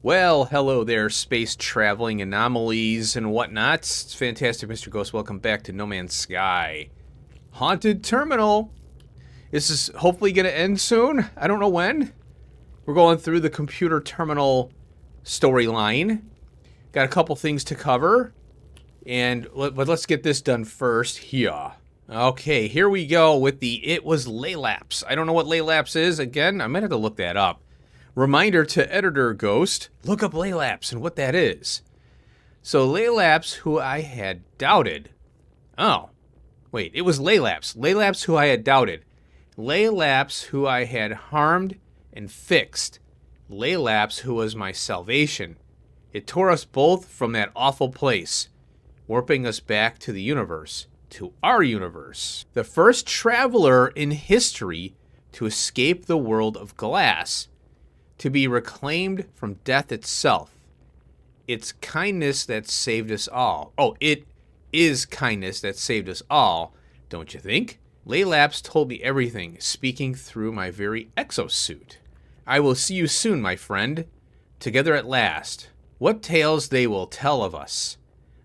Well, hello there, space traveling anomalies and whatnot. It's fantastic, Mr. Ghost. Welcome back to No Man's Sky. Haunted Terminal. This is hopefully going to end soon. I don't know when. We're going through the computer terminal storyline. Got a couple things to cover. But let's get this done first here. Okay, here we go with the It Was Laylapse. I don't know what Laylapse is. Again, I might have to look that up. Reminder to Editor Ghost, look up Laylapse and what that is. So Laylapse, who I had doubted. Oh, wait, it was Laylapse. Laylapse, who I had doubted. Laylapse, who I had harmed and fixed. Laylapse, who was my salvation. It tore us both from that awful place, warping us back to the universe, to our universe. The first traveler in history to escape the world of glass, to be reclaimed from death itself. It's kindness that saved us all. Oh, it is kindness that saved us all, don't you think? Laylapse told me everything, speaking through my very exosuit. I will see you soon, my friend. Together at last. What tales they will tell of us.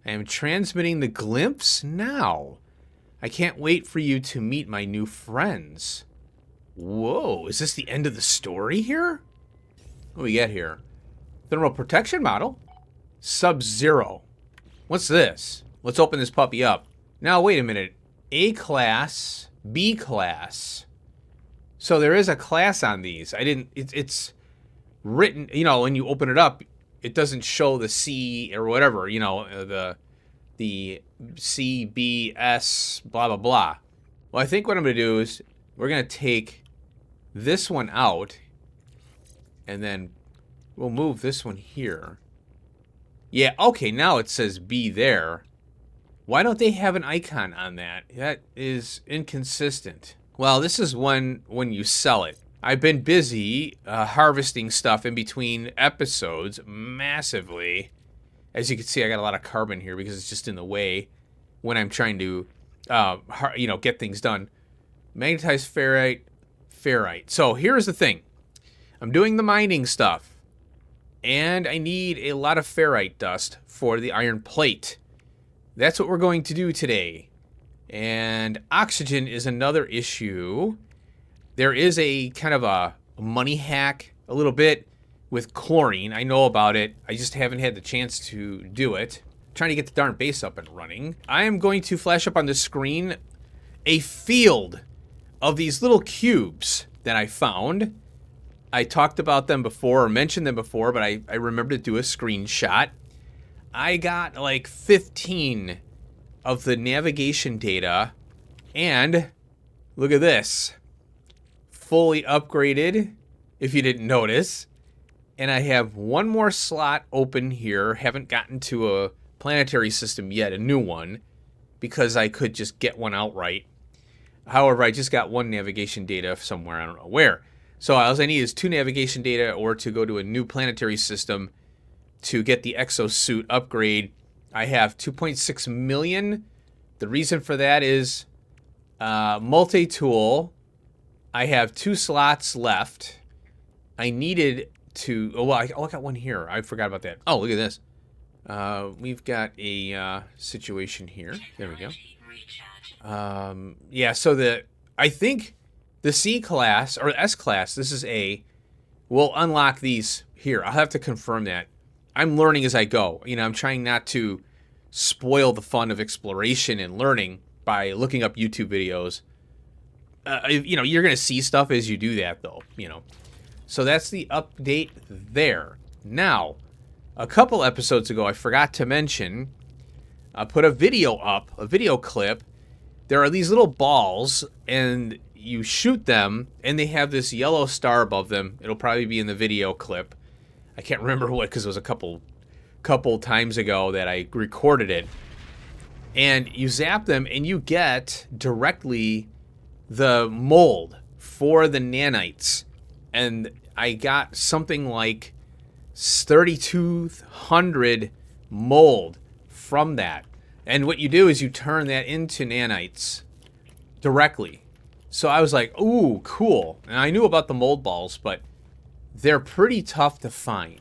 I am transmitting the glimpse now. I can't wait for you to meet my new friends. Whoa, is this the end of the story here? What do we get here? Thermal protection model. Sub-Zero. What's this? Let's open this puppy up. Now, wait a minute. A class, B class. So there is a class on these. It's written, you know, when you open it up, it doesn't show the C or whatever, you know, the C, B, S, blah, blah, blah. Well, I think what I'm going to do is we're going to take this one out. And then we'll move this one here. Yeah, okay, now it says B there. Why don't they have an icon on that? That is inconsistent. Well, this is when you sell it. I've been busy harvesting stuff in between episodes massively. As you can see, I got a lot of carbon here because it's just in the way when I'm trying to, get things done. Magnetized ferrite. So here's the thing. I'm doing the mining stuff, and I need a lot of ferrite dust for the iron plate. That's what we're going to do today. And oxygen is another issue. There is a kind of a money hack a little bit with chlorine. I know about it. I just haven't had the chance to do it. I'm trying to get the darn base up and running. I am going to flash up on the screen a field of these little cubes that I found. I talked about them before or mentioned them before, but I remember to do a screenshot. I got like 15 of the navigation data, and look at this. Fully upgraded, if you didn't notice. And I have one more slot open here. Haven't gotten to a planetary system yet, a new one, because I could just get one outright. However, I just got one navigation data somewhere, I don't know where. So all I need is 2 navigation data or to go to a new planetary system to get the exosuit upgrade. I have 2.6 million. The reason for that is multi-tool. I have 2 slots left. I needed to... Oh, well, I got one here. I forgot about that. Oh, look at this. We've got a situation here. There we go. Yeah, so I think... The C class, or S class, this is A, will unlock these here. I'll have to confirm that. I'm learning as I go. You know, I'm trying not to spoil the fun of exploration and learning by looking up YouTube videos. You're going to see stuff as you do that, though, you know. So that's the update there. Now, a couple episodes ago, I forgot to mention, I put a video up, a video clip. There are these little balls, and... you shoot them, and they have this yellow star above them. It'll probably be in the video clip. I can't remember what, because it was a couple times ago that I recorded it. And you zap them, and you get directly the mold for the nanites. And I got something like 3,200 mold from that. And what you do is you turn that into nanites directly. So I was like, ooh, cool. And I knew about the mold balls, but they're pretty tough to find.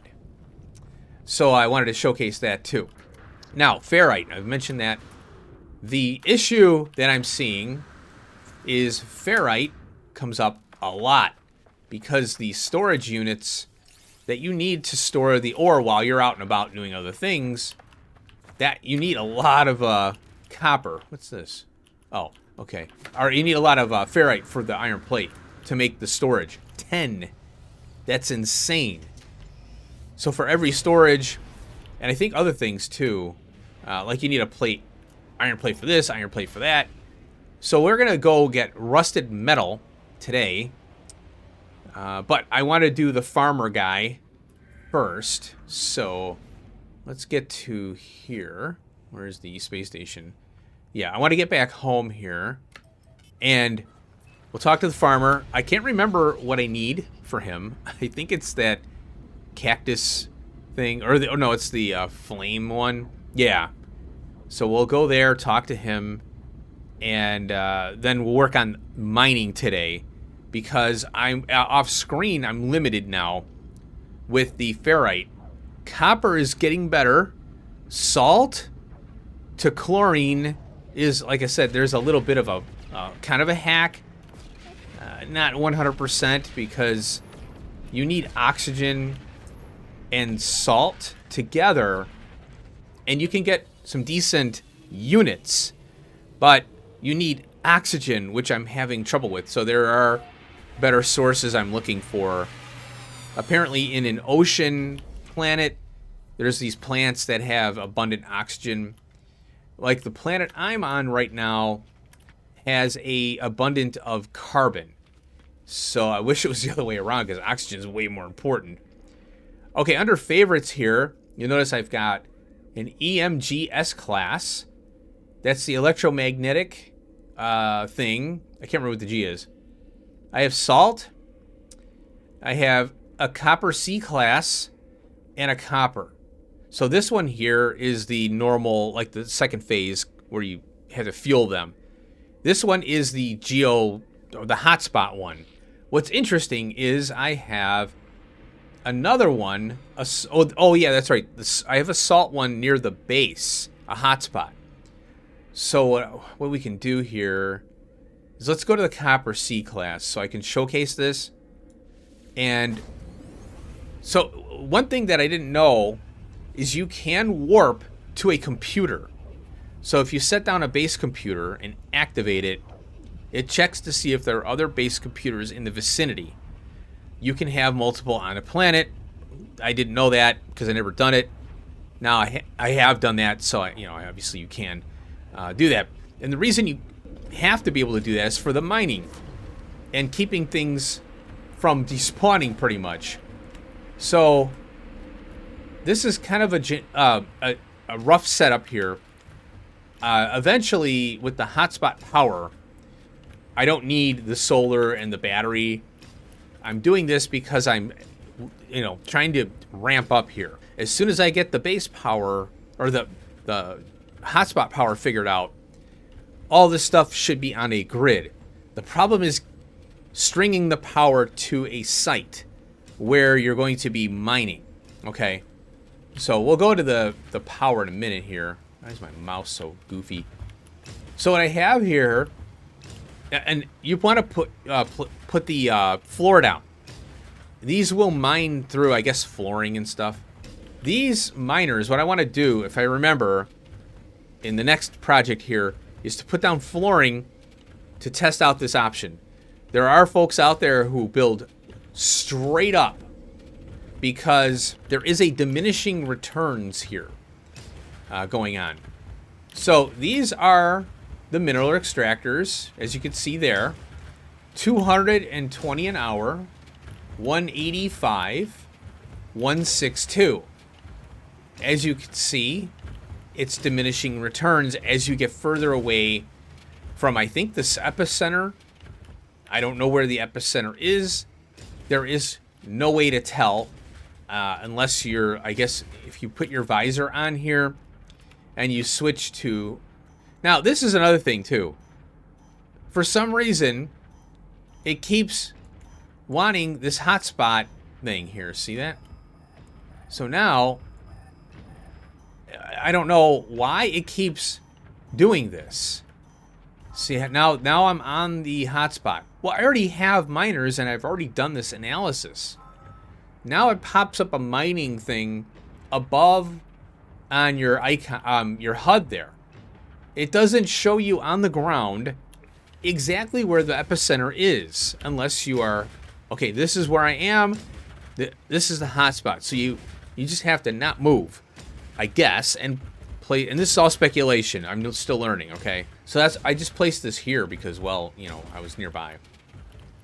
So I wanted to showcase that too. Now, ferrite, I've mentioned that. The issue that I'm seeing is ferrite comes up a lot because the storage units that you need to store the ore while you're out and about doing other things, that you need a lot of copper. What's this? Oh, okay. Or you need a lot of ferrite for the iron plate to make the storage. 10. That's insane. So for every storage, and I think other things too, like you need a plate, iron plate for this, iron plate for that. So we're gonna go get rusted metal today, but I want to do the farmer guy first. So let's get to here. Where's the space station? Yeah, I want to get back home here, and we'll talk to the farmer. I can't remember what I need for him. I think it's that cactus thing, or oh no, it's the flame one. Yeah. So we'll go there, talk to him, and then we'll work on mining today, because I'm off screen. I'm limited now with the ferrite. Copper is getting better. Salt to chlorine is, like I said, there's a little bit of a kind of a hack. Not 100%, because you need oxygen and salt together, and you can get some decent units, but you need oxygen, which I'm having trouble with. So there are better sources I'm looking for. Apparently in an ocean planet, there's these plants that have abundant oxygen. Like the planet I'm on right now has a abundant of carbon. So I wish it was the other way around, because oxygen is way more important. Okay, under favorites here, you'll notice I've got an EMGS class. That's the electromagnetic thing. I can't remember what the G is. I have salt. I have a copper C class and a copper. So this one here is the normal, like the second phase where you have to fuel them. This one is the or the hotspot one. What's interesting is I have another one. Oh yeah, that's right. I have a salt one near the base, a hotspot. So what we can do here is let's go to the copper C class so I can showcase this. And so one thing that I didn't know is you can warp to a computer. So if you set down a base computer and activate it, it checks to see if there are other base computers in the vicinity. You can have multiple on a planet. I didn't know that because I never done it. Now I have done that, so obviously you can do that. And the reason you have to be able to do that is for the mining and keeping things from despawning, pretty much. So this is kind of a rough setup here. Eventually, with the hotspot power, I don't need the solar and the battery. I'm doing this because I'm, trying to ramp up here. As soon as I get the base power or the hotspot power figured out, all this stuff should be on a grid. The problem is stringing the power to a site where you're going to be mining. Okay, so we'll go to the power in a minute here. Why is my mouse so goofy? So what I have here, and you want to put the floor down. These will mine through, I guess, flooring and stuff. These miners, what I want to do, if I remember, in the next project here, is to put down flooring to test out this option. There are folks out there who build straight up because there is a diminishing returns here going on. So these are the mineral extractors, as you can see there. 220 an hour, 185, 162. As you can see, it's diminishing returns as you get further away from, I think, this epicenter. I don't know where the epicenter is. There is no way to tell unless you're, I guess, if you put your visor on here and you switch to... Now, this is another thing, too. For some reason, it keeps wanting this hotspot thing here. See that? So now, I don't know why it keeps doing this. See, now I'm on the hotspot. Well, I already have miners, and I've already done this analysis. Now it pops up a mining thing above on your icon, your HUD there. It doesn't show you on the ground exactly where the epicenter is, unless you are, okay, this is where I am. This is the hotspot. So you just have to not move, I guess, and play. And this is all speculation. I'm still learning, okay? So I just placed this here because, well, you know, I was nearby.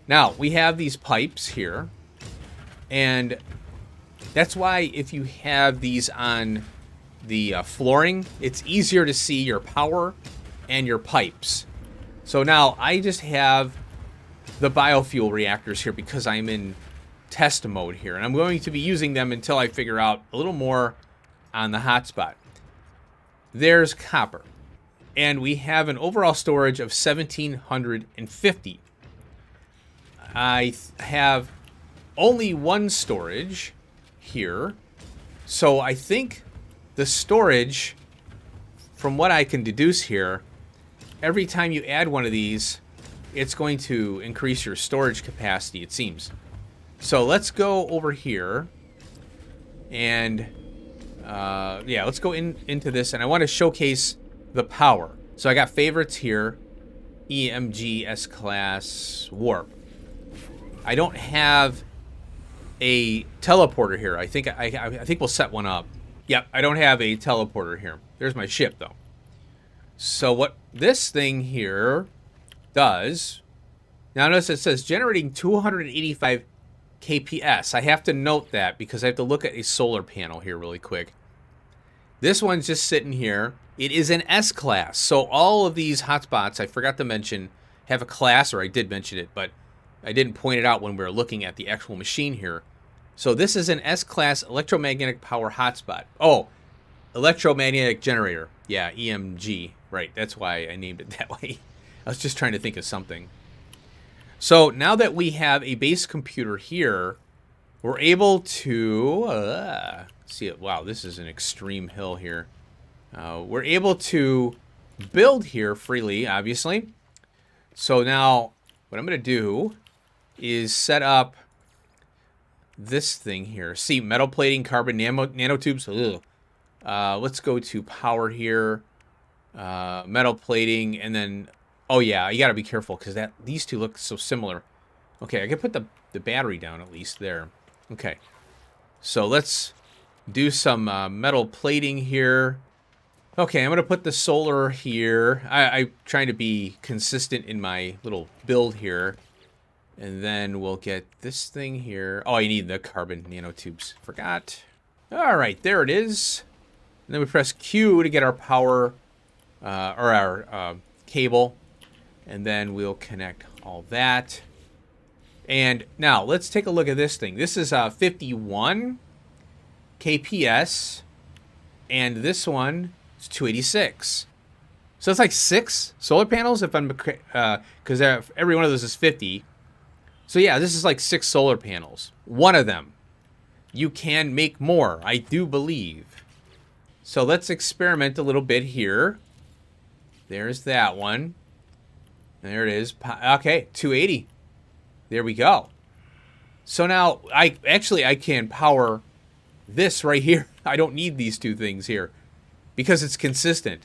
Now, we have these pipes here. And that's why if you have these on the flooring, it's easier to see your power and your pipes. So now I just have the biofuel reactors here because I'm in test mode here. And I'm going to be using them until I figure out a little more on the hotspot. There's copper. And we have an overall storage of 1,750. I have only one storage here. So I think the storage, from what I can deduce here, every time you add one of these, it's going to increase your storage capacity, it seems. So let's go over here. And, yeah, let's go into this. And I want to showcase the power. So I got favorites here. EMG S-Class Warp. I don't have a teleporter here. I think we'll set one up. Yep, I don't have a teleporter here. There's my ship, though. So what this thing here does... Now notice it says generating 285 kps. I have to note that because I have to look at a solar panel here really quick. This one's just sitting here. It is an S-Class. So all of these hotspots, I forgot to mention, have a class, or I did mention it, but I didn't point it out when we were looking at the actual machine here. So this is an S-Class electromagnetic power hotspot. Oh, electromagnetic generator. Yeah, EMG. Right, that's why I named it that way. I was just trying to think of something. So now that we have a base computer here, we're able to... see it. Wow, this is an extreme hill here. We're able to build here freely, obviously. So now what I'm going to do is set up this thing here. See, metal plating, carbon nanotubes. Let's go to power here. Metal plating, and then, oh yeah, you got to be careful because these two look so similar. Okay, I can put the battery down at least there. Okay, so let's do some metal plating here. Okay, I'm going to put the solar here. I'm trying to be consistent in my little build here. And then we'll get this thing here. Oh, I need the carbon nanotubes. Forgot. All right, there it is. And then we press Q to get our power, or our cable. And then we'll connect all that. And now, let's take a look at this thing. This is 51 kps. And this one is 286. So it's like 6 solar panels, if I'm... because every one of those is 50. So yeah, this is like 6 solar panels. One of them. You can make more, I do believe. So let's experiment a little bit here. There's that one. There it is. Okay, 280. There we go. So now, I can power this right here. I don't need these two things here because it's consistent.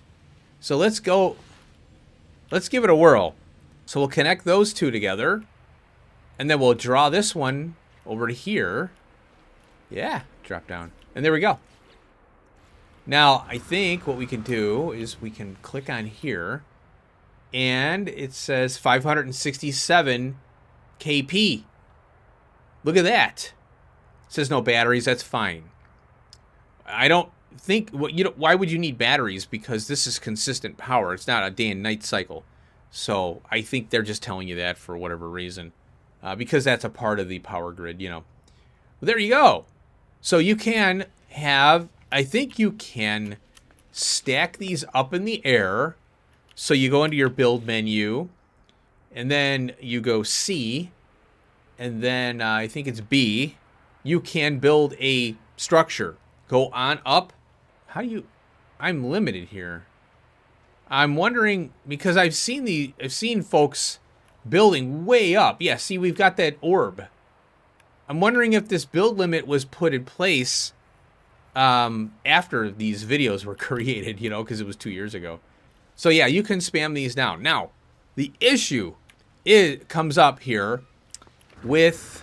So let's go. Let's give it a whirl. So we'll connect those two together. And then we'll draw this one over to here. Yeah, drop down. And there we go. Now, I think what we can do is we can click on here. And it says 567 kp. Look at that. It says no batteries. That's fine. I don't think... why would you need batteries? Because this is consistent power. It's not a day and night cycle. So I think they're just telling you that for whatever reason. Because that's a part of the power grid, you know. Well, there you go. So you can have... I think you can stack these up in the air. So you go into your build menu. And then you go C. And then I think it's B. You can build a structure. Go on up. How I'm limited here. I'm wondering, because I've seen folks building way up. Yeah, see, we've got that orb. I'm wondering if this build limit was put in place after these videos were created, you know, because it was 2 years ago. So yeah, you can spam these down. Now, the issue comes up here with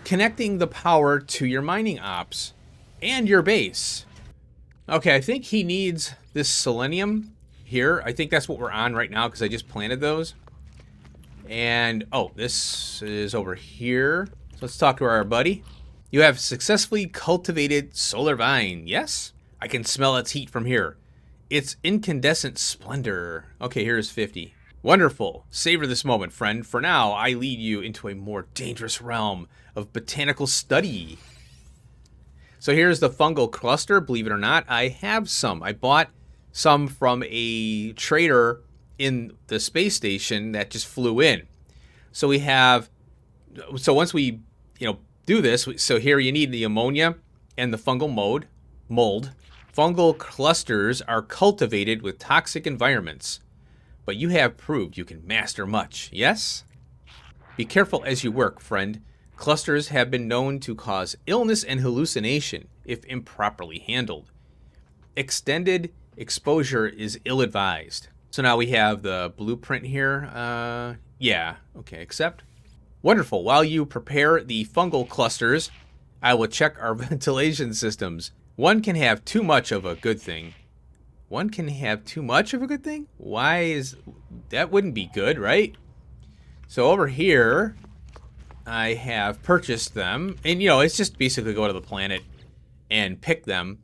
connecting the power to your mining ops and your base. Okay, I think he needs this selenium here. I think that's what we're on right now because I just planted those. And, oh, this is over here. So let's talk to our buddy. You have successfully cultivated solar vine. Yes? I can smell its heat from here. Its incandescent splendor. Okay, here's 50. Wonderful. Savor this moment, friend. For now, I lead you into a more dangerous realm of botanical study. So here's the fungal cluster. Believe it or not, I have some. I bought some from a trader in the space station that just flew in. So we have, so once we, do this, so here you need the ammonia and the fungal mold. Fungal clusters are cultivated with toxic environments, but you have proved you can master much, yes? Be careful as you work, friend. Clusters have been known to cause illness and hallucination if improperly handled. Extended exposure is ill-advised. So now we have the blueprint here. Yeah, okay, accept. Wonderful. While you prepare the fungal clusters, I will check our ventilation systems. One can have too much of a good thing. One can have too much of a good thing? Why is... that wouldn't be good, right? So over here, I have purchased them. And, it's just basically go to the planet and pick them.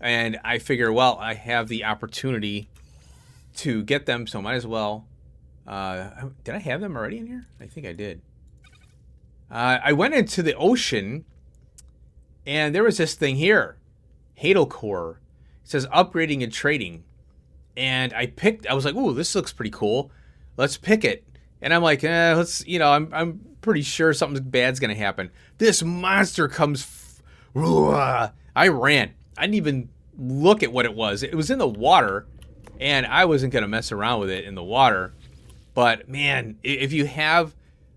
And I figure, well, I have the opportunity to get them, so might as well. Did I have them already in here? I think I did. I went into the ocean, and there was this thing here. Hadal Core. It says upgrading and trading. And I was like, ooh, this looks pretty cool. Let's pick it. And I'm like, let's, I'm pretty sure something bad's going to happen. This monster comes. I ran. I didn't even look at what it was. It was in the water, and I wasn't going to mess around with it in the water. But, man, if you have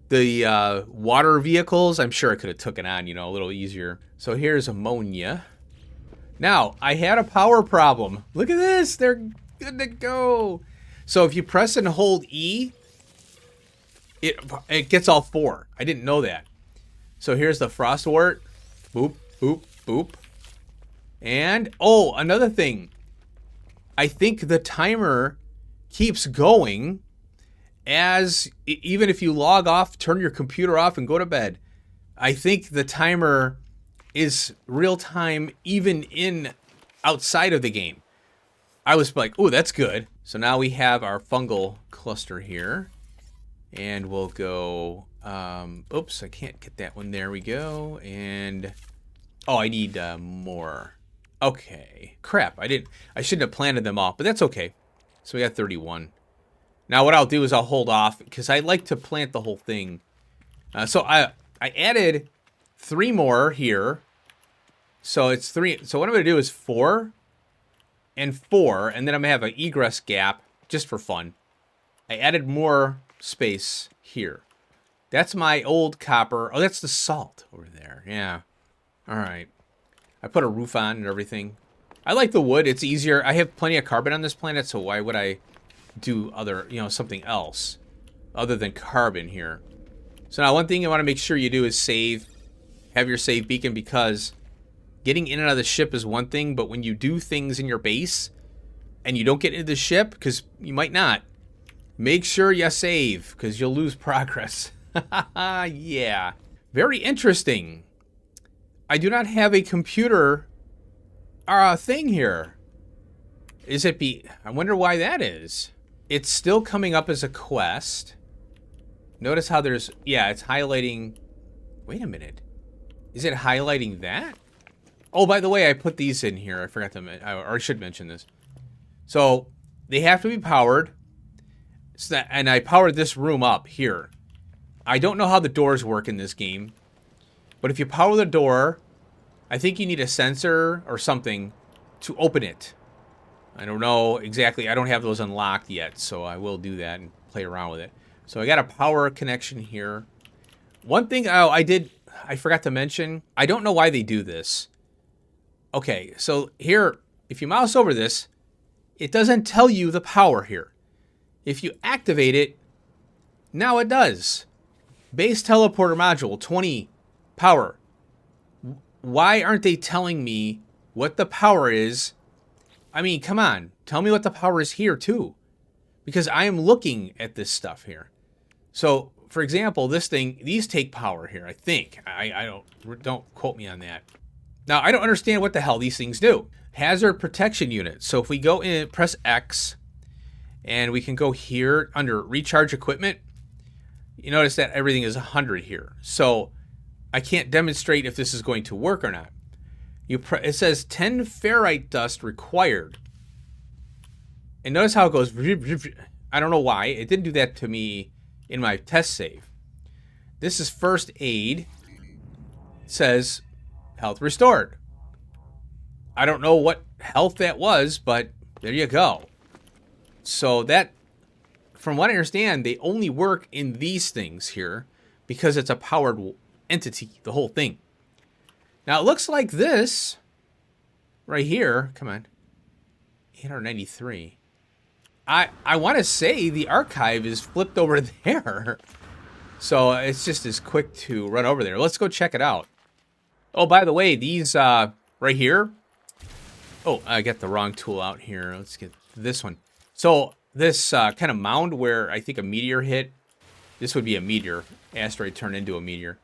the water vehicles, I'm sure I could have took it on, a little easier. So here's ammonia. Now, I had a power problem. Look at this. They're good to go. So if you press and hold E, it gets all four. I didn't know that. So here's the frostwort. Boop, boop, boop. And, oh, another thing. I think the timer keeps going as, even if you log off, turn your computer off and go to bed. I think the timer is real time even outside of the game. I was like, oh, that's good. So now we have our fungal cluster here. And we'll go, oops, I can't get that one. There we go. And, oh, I need more. Okay, crap, I shouldn't have planted them off, but that's okay. So we got 31. Now what I'll do is I'll hold off because I like to plant the whole thing. So I added 3 more here. So it's 3. So what I'm going to do is 4 and 4, and then I'm going to have an egress gap just for fun. I added more space here. That's my old copper. Oh, that's the salt over there. Yeah. All right. I put a roof on and everything. I like the wood. It's easier. I have plenty of carbon on this planet, so why would I do other, something else other than carbon here? So now one thing you want to make sure you do is have your save beacon, because getting in and out of the ship is one thing, but when you do things in your base and you don't get into the ship, because you might not, make sure you save, because you'll lose progress. Yeah. Very interesting. I do not have a computer thing here. I wonder why that is. It's still coming up as a quest. Notice how it's highlighting. Wait a minute. Is it highlighting that? Oh, by the way, I put these in here. I forgot to, or I should mention this. So they have to be powered. And I powered this room up here. I don't know how the doors work in this game, but if you power the door, I think you need a sensor or something to open it. I don't know exactly. I don't have those unlocked yet, so I will do that and play around with it. So I got a power connection here. One thing I forgot to mention, I don't know why they do this. Okay, so here, if you mouse over this, it doesn't tell you the power here. If you activate it, now it does. Base teleporter module, 20 power. Why aren't they telling me what the power is? I mean, come on. Tell me what the power is here, too. Because I am looking at this stuff here. So, for example, this thing, these take power here, I think. I don't quote me on that. Now, I don't understand what the hell these things do. Hazard protection unit. So if we go in, press X, and we can go here under recharge equipment, you notice that everything is 100 here. So I can't demonstrate if this is going to work or not. It says 10 ferrite dust required. And notice how it goes. I don't know why. It didn't do that to me in my test save. This is first aid. It says health restored. I don't know what health that was, but there you go. So that, from what I understand, they only work in these things here because it's a powered entity, the whole thing. Now it looks like this right here. Come on. 893. I want to say the archive is flipped over there. So it's just as quick to run over there. Let's go check it out. Oh, by the way, these right here. Oh, I got the wrong tool out here. Let's get this one. So this kind of mound where I think a meteor hit. This would be a meteor. Asteroid turned into a meteor.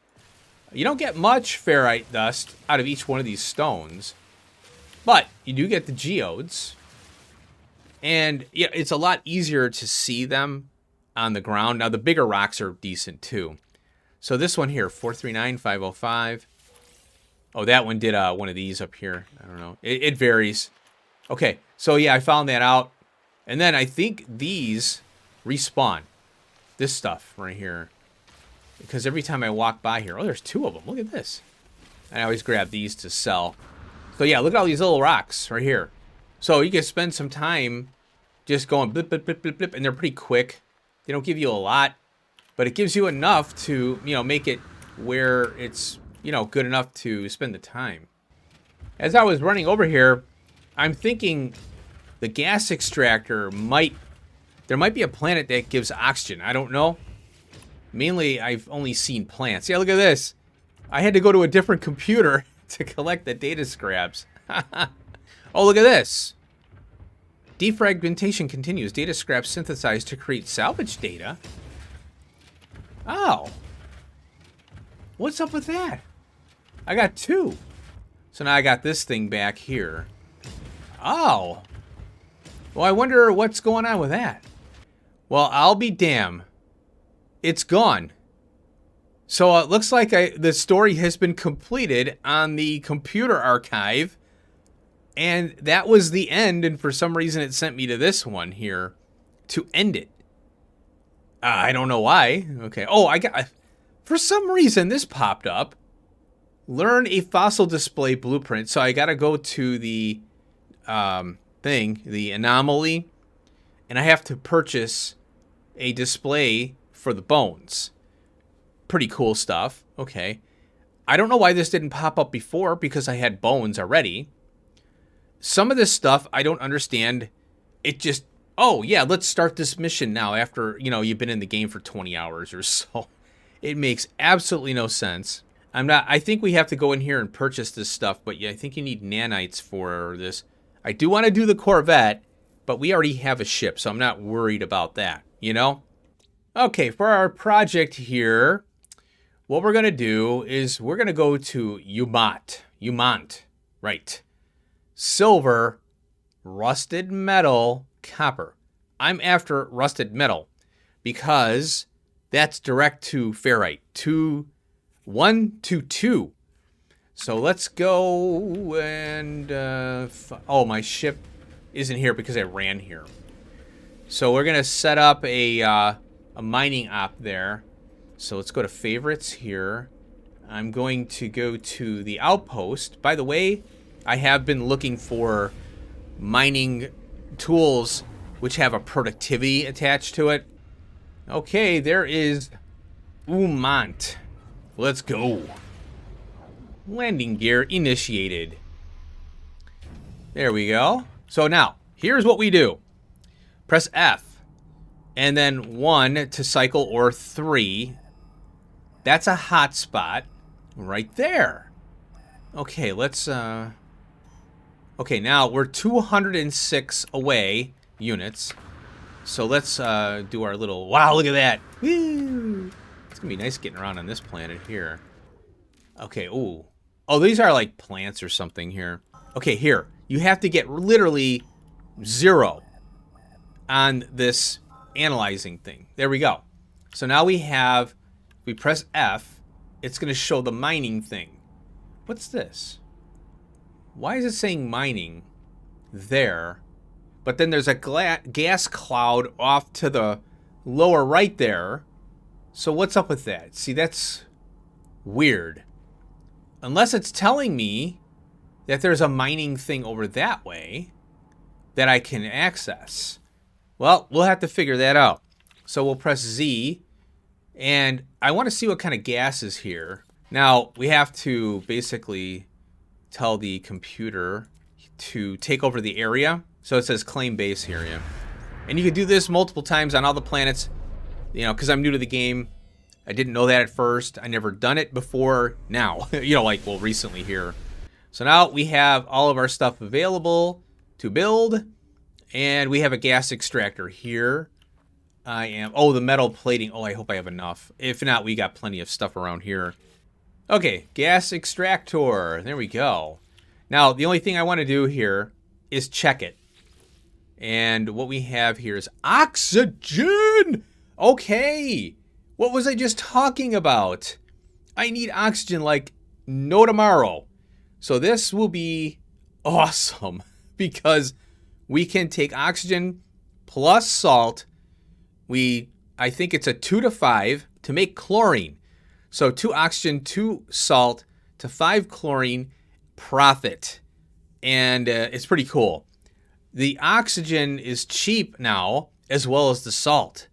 You don't get much ferrite dust out of each one of these stones. But you do get the geodes. And yeah, it's a lot easier to see them on the ground. Now, the bigger rocks are decent, too. So this one here, 439, 505. Oh, that one did one of these up here. I don't know. It varies. Okay, so yeah, I found that out. And then I think these respawn. This stuff right here. Because every time I walk by here... Oh, there's two of them. Look at this. I always grab these to sell. So yeah, look at all these little rocks right here. So you can spend some time just going blip, blip, blip, blip, blip, and they're pretty quick. They don't give you a lot, but it gives you enough to, make it where it's, good enough to spend the time. As I was running over here, I'm thinking the gas extractor there might be a planet that gives oxygen. I don't know. Mainly, I've only seen plants. Yeah, look at this. I had to go to a different computer to collect the data scraps. Oh, look at this. Defragmentation continues. Data scraps synthesized to create salvage data. Oh. What's up with that? I got two. So now I got this thing back here. Oh. Well, I wonder what's going on with that. Well, I'll be damned. It's gone. So it looks like the story has been completed on the computer archive. And that was the end, and for some reason it sent me to this one here to end it. I don't know why. Okay. Oh, for some reason this popped up. Learn a fossil display blueprint. So I got to go to the the anomaly, and I have to purchase a display for the bones. Pretty cool stuff. Okay. I don't know why this didn't pop up before, because I had bones already. Some of this stuff I don't understand. It just, oh yeah, let's start this mission now after, you've been in the game for 20 hours or so. It makes absolutely no sense. I think we have to go in here and purchase this stuff, but yeah, I think you need nanites for this. I do want to do the Corvette, but we already have a ship, so I'm not worried about that, Okay, for our project here, what we're going to do is we're going to go to Umont, right. Silver, rusted metal, copper. I'm after rusted metal because that's direct to ferrite. 1 to 2. So let's go and... oh, my ship isn't here because I ran here. So we're going to set up a mining op there. So let's go to favorites here. I'm going to go to the outpost. By the way, I have been looking for mining tools which have a productivity attached to it. Okay, there is Umant. Let's go. Landing gear initiated. There we go. So now, here's what we do. Press F, and then 1 to cycle, or 3. That's a hotspot right there. Okay, let's... Okay, now we're 206 away units. So let's do our little... Wow, look at that. Woo! It's going to be nice getting around on this planet here. Okay, ooh. Oh, these are like plants or something here. Okay, here. You have to get literally 0 on this analyzing thing. There we go. So now we have... We press F. It's going to show the mining thing. What's this? Why is it saying mining there? But then there's a gas cloud off to the lower right there. So what's up with that? See, that's weird. Unless it's telling me that there's a mining thing over that way that I can access. Well, we'll have to figure that out. So we'll press Z. And I want to see what kind of gas is here. Now, we have to basically tell the computer to take over the area. So it says claim base area. And you can do this multiple times on all the planets, you know, because I'm new to the game. I didn't know that at first. I never done it before now, you know, like, well, recently here. So now we have all of our stuff available to build. And we have a gas extractor here. Oh, the metal plating. Oh, I hope I have enough. If not, we got plenty of stuff around here. Okay, gas extractor. There we go. Now, the only thing I want to do here is check it. And what we have here is oxygen. Okay. What was I just talking about? I need oxygen like no tomorrow. So this will be awesome because we can take oxygen plus salt. I think it's a 2 to 5 to make chlorine. So 2 oxygen, 2 salt to 5 chlorine, profit. And it's pretty cool. The oxygen is cheap now, as well as the salt.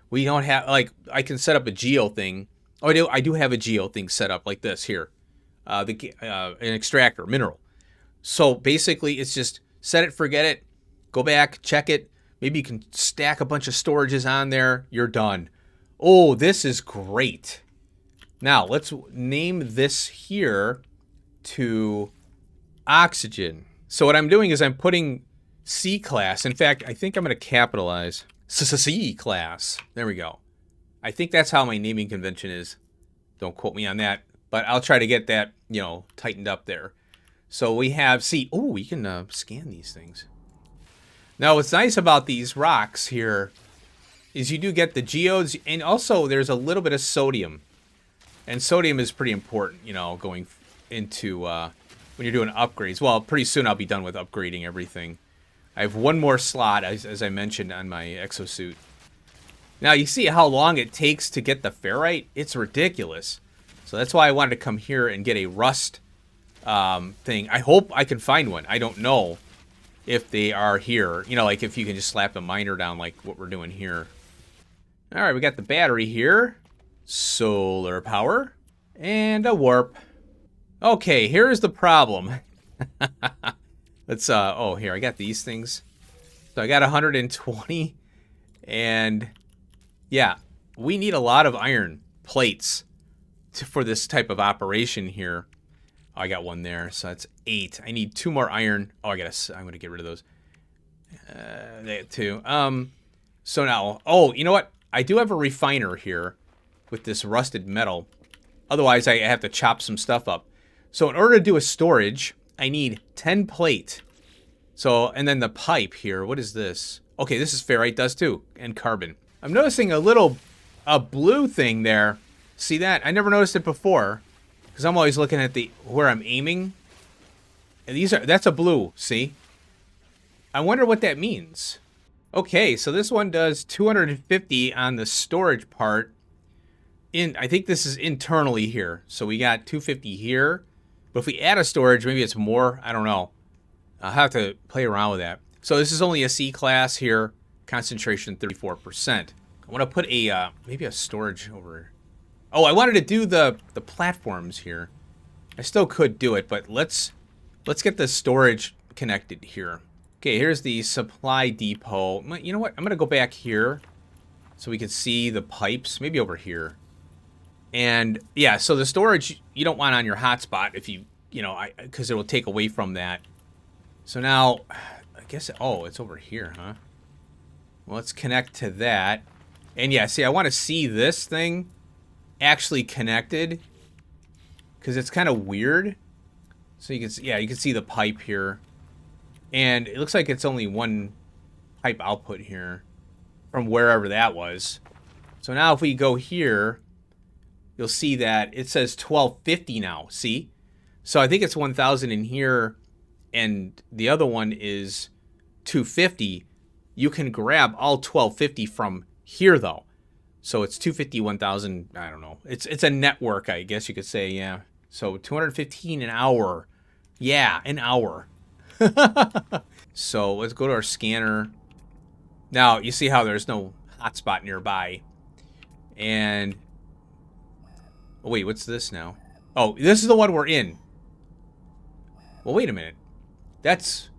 We don't have, like, I can set up a geo thing. Oh, I do have a geo thing set up like this here. An extractor, mineral. So basically, it's just set it, forget it, go back, check it. Maybe you can stack a bunch of storages on there. You're done. Oh, this is great. Now, let's name this here to oxygen. So what I'm doing is I'm putting C class. In fact, I think I'm going to capitalize C class. There we go. I think that's how my naming convention is. Don't quote me on that. But I'll try to get that, you know, tightened up there. So we have C. Oh, we can scan these things. Now, what's nice about these rocks here is you do get the geodes, and also there's a little bit of sodium. And sodium is pretty important, you know, going into when you're doing upgrades. Well, pretty soon I'll be done with upgrading everything. I have one more slot, as I mentioned, on my exosuit. Now, you see how long it takes to get the ferrite? It's ridiculous. So that's why I wanted to come here and get a rust thing. I hope I can find one. I don't know if they are here. You know, like if you can just slap a miner down like what we're doing here. All right, we got the battery here. Solar power. And a warp. Okay, here's the problem. Let's, oh, here, I got these things. So I got 120. And, yeah, we need a lot of iron plates for this type of operation here. Oh, I got one there, so that's 8. I need 2 more iron. Oh, I'm going to get rid of those. That too. So now, oh, you know what? I do have a refiner here with this rusted metal. Otherwise, I have to chop some stuff up. So in order to do a storage, I need 10 plate. So, and then the pipe here, what is this? Okay, this is ferrite, does too, and carbon. I'm noticing a blue thing there. See that? I never noticed it before, because I'm always looking at where I'm aiming. And that's a blue, see? I wonder what that means. Okay, so this one does 250 on the storage part. I think this is internally here. So we got 250 here. But if we add a storage, maybe it's more. I don't know. I'll have to play around with that. So this is only a C class here. Concentration 34%. I want to put a maybe a storage over. Oh, I wanted to do the platforms here. I still could do it, but let's get the storage connected here. Okay, here's the supply depot. You know what? I'm gonna go back here so we can see the pipes. Maybe over here. And yeah, so the storage you don't want on your hotspot if you know, because it will take away from that. So now, I guess it's over here, huh? Well, let's connect to that. And yeah, see, I want to see this thing actually connected because it's kind of weird. So you can see, you can see the pipe here. And it looks like it's only one pipe output here from wherever that was. So now if we go here, you'll see that it says 1250 now. See? So I think it's 1000 in here and the other one is 250. You can grab all 1250 from here though. So it's 250, 1000, I don't know. It's a network, I guess you could say, yeah. So 215 an hour. Yeah, an hour. So let's go to our scanner. Now, you see how there's no hotspot nearby. And oh, wait, what's this now? Oh, this is the one we're in. Well, wait a minute. That's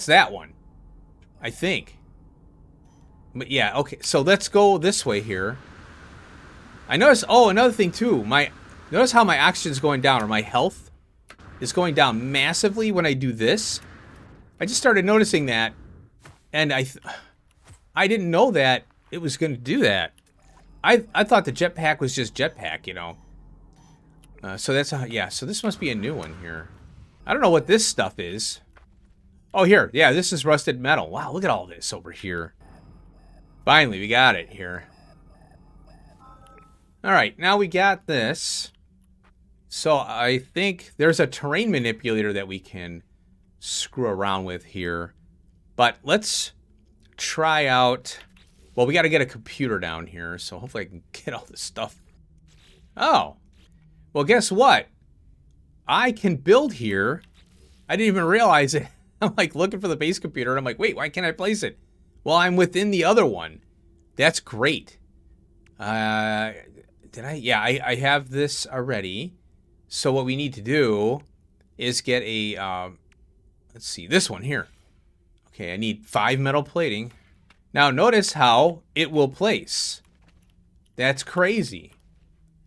that one, I think. But yeah, okay. So let's go this way here. I notice. Oh, another thing too. Notice how my oxygen's going down, or my health is going down massively when I do this. I just started noticing that, and I didn't know that it was going to do that. I thought the jetpack was just jetpack, you know. So that's yeah. So this must be a new one here. I don't know what this stuff is. Oh, here. Yeah, this is rusted metal. Wow, look at all this over here. Finally, we got it here. All right, now we got this. So I think there's a terrain manipulator that we can screw around with here. But let's try out... Well, we got to get a computer down here, so hopefully I can get all this stuff. Oh. Well, guess what? I can build here. I didn't even realize it. I'm like looking for the base computer, and I'm like, wait, why can't I place it? Well, I'm within the other one. That's great. Did I? Yeah, I have this already. So what we need to do is get a, let's see, this one here. Okay, I need 5 metal plating. Now notice how it will place. That's crazy.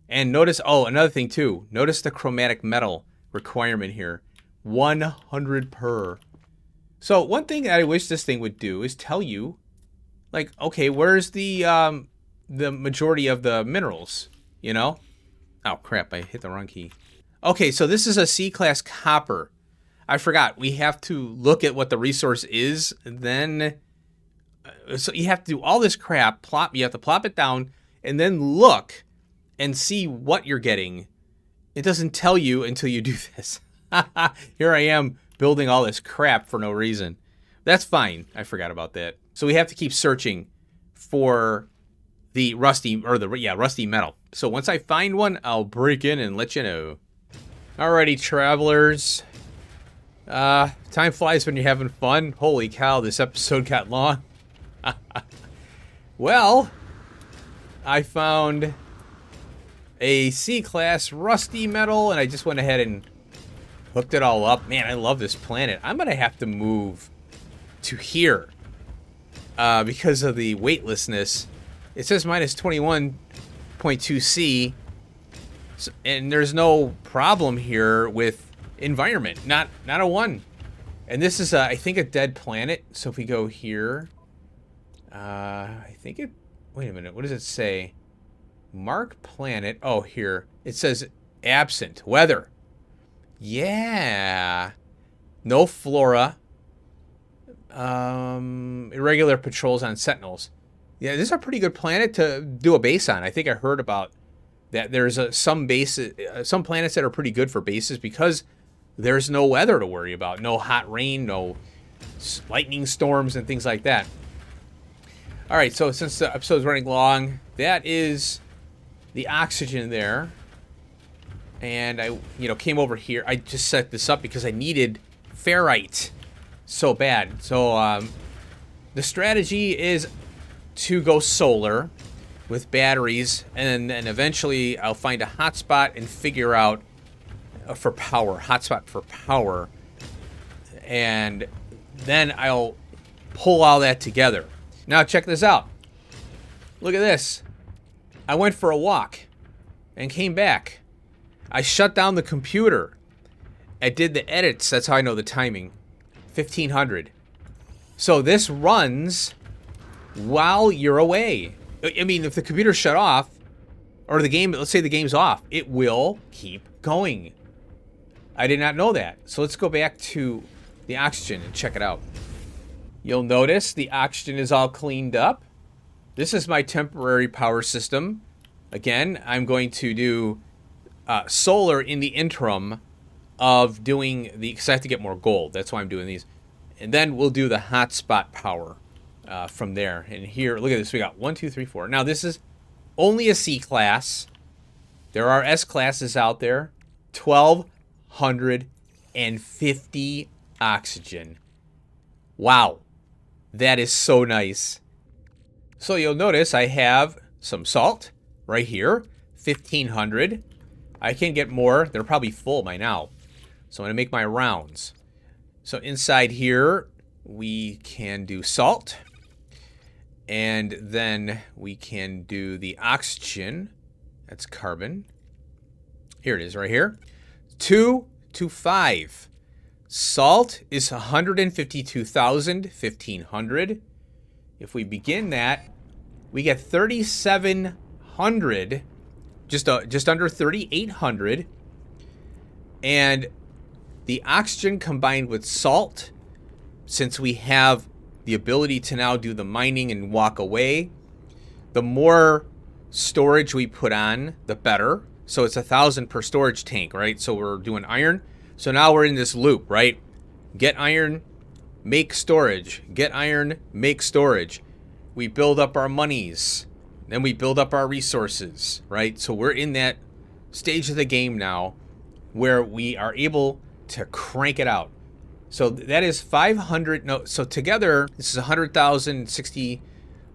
And notice, oh, another thing too. Notice the chromatic metal requirement here. 100 per. So one thing that I wish this thing would do is tell you, like, okay, where's the majority of the minerals, you know? Oh, crap, I hit the wrong key. Okay, so this is a C-class copper. I forgot, we have to look at what the resource is, then... So you have to do all this crap, you have to plop it down, and then look and see what you're getting. It doesn't tell you until you do this. Here I am building all this crap for no reason. That's fine. I forgot about that. So we have to keep searching for the rusty metal. So once I find one, I'll break in and let you know. Alrighty, travelers. Time flies when you're having fun. Holy cow, this episode got long. Well, I found a C-class rusty metal, and I just went ahead and hooked it all up. Man, I love this planet. I'm gonna have to move to here because of the weightlessness. It says minus 21.2 C, and there's no problem here with environment. Not a one. And this is, I think, a dead planet. So if we go here, I think it... Wait a minute. What does it say? Mark planet. Oh, here. It says absent. Weather. Yeah. No flora. Irregular patrols on sentinels. Yeah, this is a pretty good planet to do a base on. I think I heard about that. There's some bases, some planets that are pretty good for bases because there's no weather to worry about. No hot rain, no lightning storms and things like that. All right, so since the episode's running long, that is the oxygen there. And I, came over here. I just set this up because I needed ferrite. so bad. So the strategy is to go solar with batteries, and then eventually I'll find a hotspot and figure out for power, hotspot for power, and then I'll pull all that together. Now check this out. Look at this. I went for a walk and came back. I shut down the computer. I did the edits. That's how I know the timing. 1500. So this runs while you're away. I mean, if the computer's shut off, or the game, let's say the game's off, it will keep going. I did not know that. So let's go back to the oxygen and check it out. You'll notice the oxygen is all cleaned up. This is my temporary power system. Again, I'm going to do solar in the interim of doing the, because I have to get more gold. That's why I'm doing these. And then we'll do the hotspot power from there. And here, look at this. We got 1, 2, 3, 4. Now, this is only a C class. There are S classes out there. 1,250 oxygen. Wow. That is so nice. So you'll notice I have some salt right here. 1,500. I can get more. They're probably full by now. So I'm going to make my rounds. So inside here, we can do salt. And then we can do the oxygen. That's carbon. Here it is right here. 2 to 5. Salt is 152,000, 1,500. If we begin that, we get 3,700, just under 3,800. And the oxygen combined with salt, since we have the ability to now do the mining and walk away, the more storage we put on, the better. So it's 1,000 per storage tank, right? So we're doing iron. So now we're in this loop, right? Get iron, make storage. Get iron, make storage. We build up our monies. Then we build up our resources, right? So we're in that stage of the game now where we are able to crank it out. So that is 500. No, so together, this is 100,000, 60,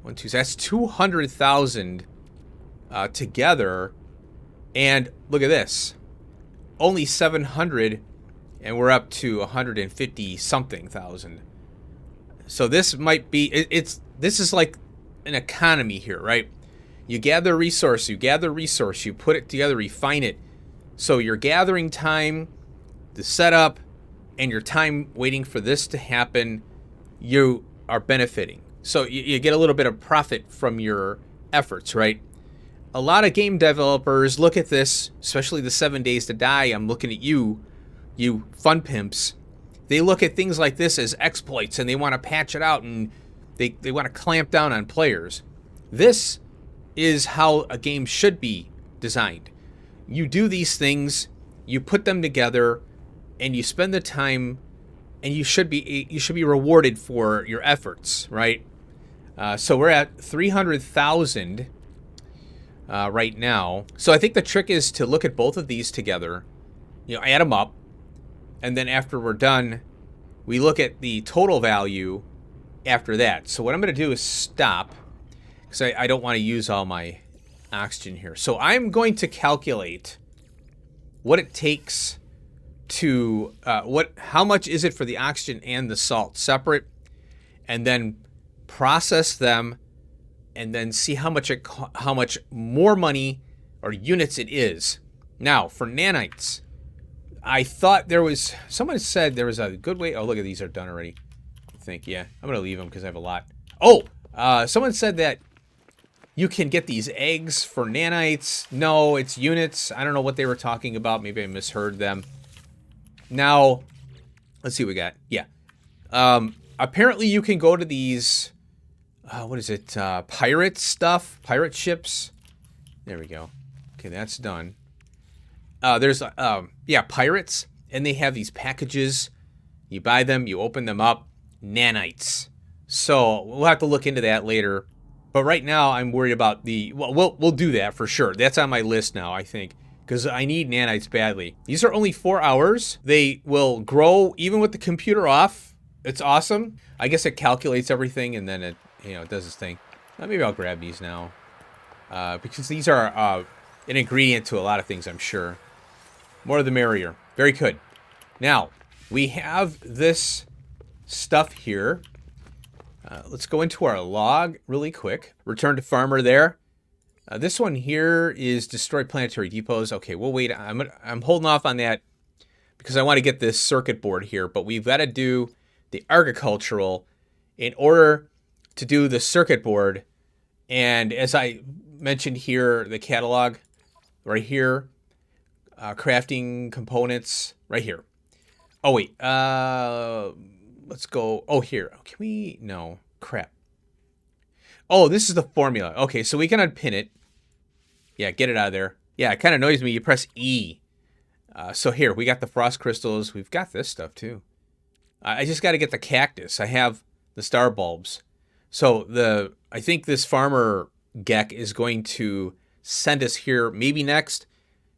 1, 2, so that's 200,000 together. And look at this. Only 700, and we're up to 150 something thousand. So this might be, this is like an economy here, right? You gather resource, you put it together, refine it. So your gathering time, the setup, and your time waiting for this to happen, you are benefiting. So you get a little bit of profit from your efforts, right? A lot of game developers look at this, especially the 7 Days to Die. I'm looking at you fun pimps. They look at things like this as exploits, and they want to patch it out, and they want to clamp down on players. This is how a game should be designed. You do these things, you put them together, and you spend the time, and you should be rewarded for your efforts, right? So we're at 300,000 right now. So I think the trick is to look at both of these together, add them up, and then after we're done, we look at the total value after that. So what I'm going to do is stop, because I don't want to use all my oxygen here. So I'm going to calculate what it takes to how much is it for the oxygen and the salt separate, and then process them, and then see how much more money or units it is. Now for nanites, I thought someone said there was a good way. Oh, look at these are done already. I think, yeah, I'm gonna leave them because I have a lot. Oh, someone said that you can get these eggs for nanites. No, it's units. I don't know what they were talking about. Maybe I misheard them. Now, let's see what we got. Yeah. Apparently you can go to these, what is it? Pirate stuff, pirate ships. There we go. Okay, that's done. There's, pirates, and they have these packages. You buy them, you open them up, nanites. So we'll have to look into that later. But right now I'm worried about we'll do that for sure. That's on my list now, I think, because I need nanites badly. These are only 4 hours. They will grow even with the computer off. It's awesome. I guess it calculates everything and then it, it does its thing. Maybe I'll grab these now. Because these are an ingredient to a lot of things, I'm sure. More the merrier. Very good. Now, we have this stuff here. Let's go into our log really quick. Return to farmer there. This one here is destroy planetary depots. Okay, we'll wait. I'm holding off on that because I want to get this circuit board here. But we've got to do the agricultural in order to do the circuit board. And as I mentioned here, the catalog right here, crafting components right here. Oh, wait. Let's go. Oh, here. Can we? No. Crap. Oh, this is the formula. Okay, so we can unpin it. Yeah, get it out of there. Yeah, it kind of annoys me. You press E. So here, we got the frost crystals. We've got this stuff, too. I just got to get the cactus. I have the star bulbs. So I think this farmer Gek is going to send us here maybe next.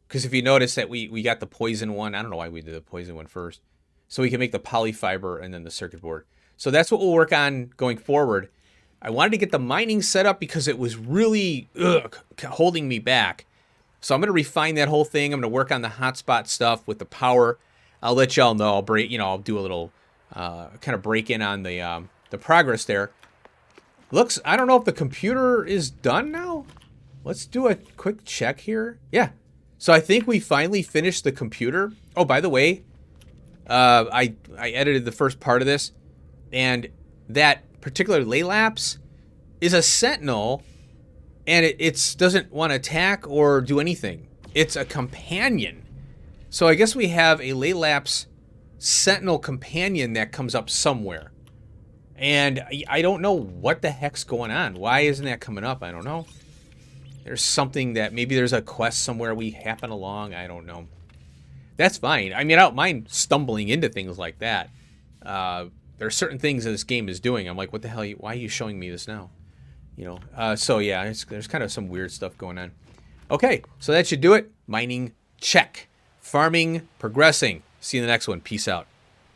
Because if you notice that we got the poison one. I don't know why we did the poison one first. So we can make the polyfiber and then the circuit board. So that's what we'll work on going forward. I wanted to get the mining set up because it was really holding me back. So I'm going to refine that whole thing. I'm going to work on the hotspot stuff with the power. I'll let y'all know. I'll do a little kind of break in on the progress there. I don't know if the computer is done now. Let's do a quick check here. Yeah. So I think we finally finished the computer. Oh, by the way, I edited the first part of this, and that particular Laylapse is a sentinel, and it doesn't want to attack or do anything. It's a companion. So I guess we have a Laylapse sentinel companion that comes up somewhere. And I don't know what the heck's going on. Why isn't that coming up? I don't know. There's something that maybe there's a quest somewhere we happen along. I don't know. That's fine. I mean, I don't mind stumbling into things like that. There are certain things that this game is doing. I'm like, what the hell? Why are you showing me this now? So yeah, there's kind of some weird stuff going on. Okay, so that should do it. Mining, check. Farming, progressing. See you in the next one. Peace out.